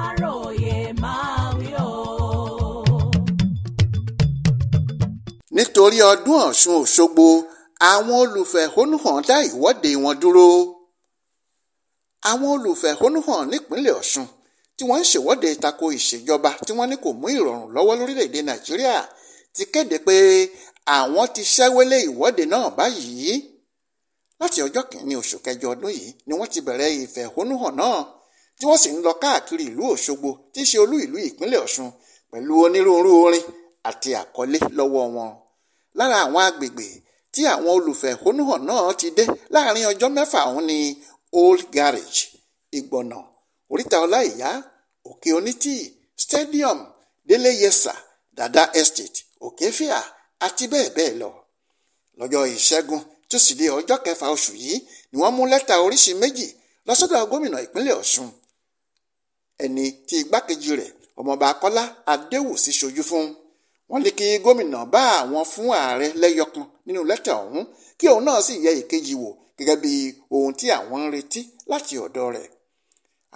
Aláròyé máa wí o. Nítorí ọdún Ọ̀ṣun Òṣogbo, àwọn olùfẹ̀hónúhàn dá ìwọ́de wọn dúró. Àwọn olùfẹ̀hónúhàn nípínlẹ̀ Ọ̀ṣun tí wọ́n ń ṣèwọ́de tako ìṣèjọba tí wọ́n ní kò mú ìrọ̀rùn lọ́wọ́ lórílẹ̀‐èdè Nàìjíríà ti kéde pé àwọn ti ṣẹ́wélé ìwọ́de náà báyìí. Láti ọjọ́ kìíní oṣù kẹjọ ọdún yìí ni wọ́n ti bẹ̀rẹ̀ ìfẹ̀hónúhàn náà tí wọ́n sì ń lọ káàkiri ìlú Òṣogbo tí í ṣe olú ìlú ìpínlẹ̀ Ọ̀ṣun pẹ̀lú onírúurú orin àti àkọlé lọ́wọ́ wọn. Lára àwọn agbègbè tí àwọn olùfẹ̀hónúhàn náà ti dé láàrin ọjọ́ mẹ́fà ọ̀hún ni Old Garage, Ìgbọ̀nà, Oríta Ọláìyá, Òkè Onítì, Stadium, Délé Yẹsà, Dada Estate, Òkèfíà àti bẹ́ẹ̀ bẹ́ẹ̀ lọ. Lọ́jọ́ Ìṣẹ́gun Túsìdéè ọjọ́ kẹfà oṣù yìí ni wọ́n mú lẹ́tà oríṣi méjì lọ sọ́dọ̀ gómìnà ìpínlẹ̀ Ọ̀ṣun, ẹni tí igbákejì rẹ̀ ọmọọba Kọ́lá Adéwùsí ṣojú fún. Wọ́n ní kí gómìnà bá àwọn fún ààrẹ lẹ́yọkan nínú lẹ́tà ọ̀hún kí òun náà sì yẹ ìkejì wò gẹ́gẹ́ bí ohun tí àwọn ń retí láti ọ̀dọ̀ rẹ̀.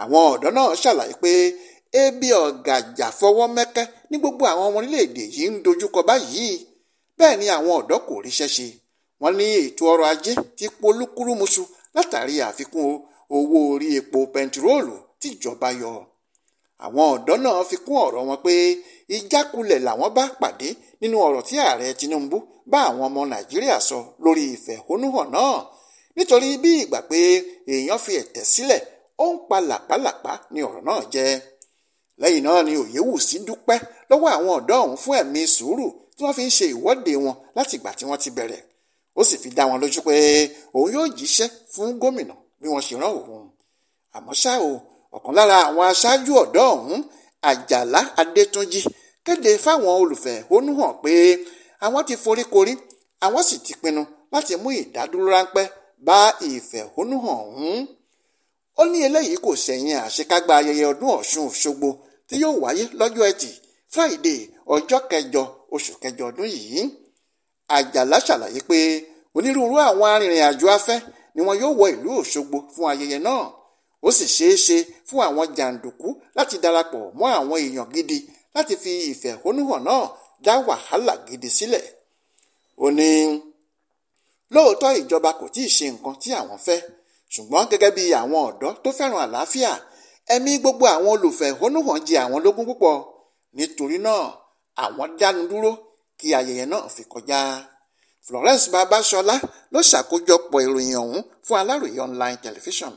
Àwọn ọ̀dọ́ náà ṣàlàyé pé ebi ọ̀gàjà fọwọ́ mẹ́kẹ́ ní gbogbo àwọn ọmọ orílẹ̀-èdè yìí ń dojúkọ báyìí. Bẹ́ẹ̀ ni àwọn ọ̀dọ́ kò ríṣẹ́ ṣe. Wọ́n ní ètò ọrọ̀ ajé ti polúkúrúmuṣu látàrí àfikún owó orí epo bẹntiróòlù tíjọba yọ. Àwọn ọ̀dọ́ náà fi kún ọ̀rọ̀ wọn pé ìjákulẹ̀ làwọn bá pàdé nínú ọ̀rọ̀ tí ààrẹ Tinubu bá àwọn ọmọ Nàìjíríà sọ lórí ìfẹ̀hónúhàn náà, nítorí bí ìgbà pé èèyàn fi ẹ̀tẹ̀ sílẹ̀ ó ń pa làpálàpá ni ọ̀rọ̀ náà jẹ́. Lẹ́yìn náà ni Òyewùsí dúpẹ́ lọ́wọ́ àwọn ọ̀dọ́ ọ̀hún fún ẹ̀mí sùúrù tí wọ́n fi ń ṣe ìwọ́de wọn láti ìgbà tí wọ́n ti bẹ̀rẹ̀. Ó sì fi dá wọn lójú pé òun yóò jíṣẹ́ fún gómìnà bí wọ́n ṣe rán òun. Àmọ́ ṣá o, ọ̀kan lára àwọn aṣáájú ọ̀dọ́ ọ̀hún, Àjàlá Adétúnjì, kéde fáwọn olùfẹ̀hónúhàn pé àwọn ti foríkorí, àwọn sì ti pinnu láti mú ìdádúró ráńpẹ́ bá ìfẹ̀hónúhàn ọ̀hún. Ó ní eléyìí kò ṣẹ̀yìn àṣekágbá ayẹyẹ ọdún Ọ̀ṣun Òṣogbo tí yóò wáyé lọ́jọ́ Ẹtì Friday ọjọ́ kẹjọ oṣù kẹjọ ọdún yìí. Àjàlá ṣàlàyé pé onírúurú àwọn arìnrìn-àjò afẹ́ ni wọn yóò wọ ìlú Òṣogbo fún ayẹyẹ náà. Ó sì ṣeé ṣe fún àwọn jàǹdùkú láti darapọ̀ mọ́ àwọn èèyàn gidi láti fi ìfẹ̀hónúhàn náà dá wàhálà gidi sílẹ̀. Ó ní lóòótọ́ ìjọba kò tíì ṣe nǹkan tí àwọn fẹ́, ṣùgbọ́n gẹ́gẹ́ bí àwọn ọ̀dọ́ tó fẹ́ràn àlàáfíà, ẹ̀mí gbogbo àwọn olùfẹ̀hónúhàn jẹ àwọn lógún púpọ̀. Nítorí náà àwọn dánu dúró kí ayẹyẹ náà fi kọjá. Florence Babasola ló ṣàkójọpọ̀ ìròyìn ọ̀hún fún Aláròyé online television.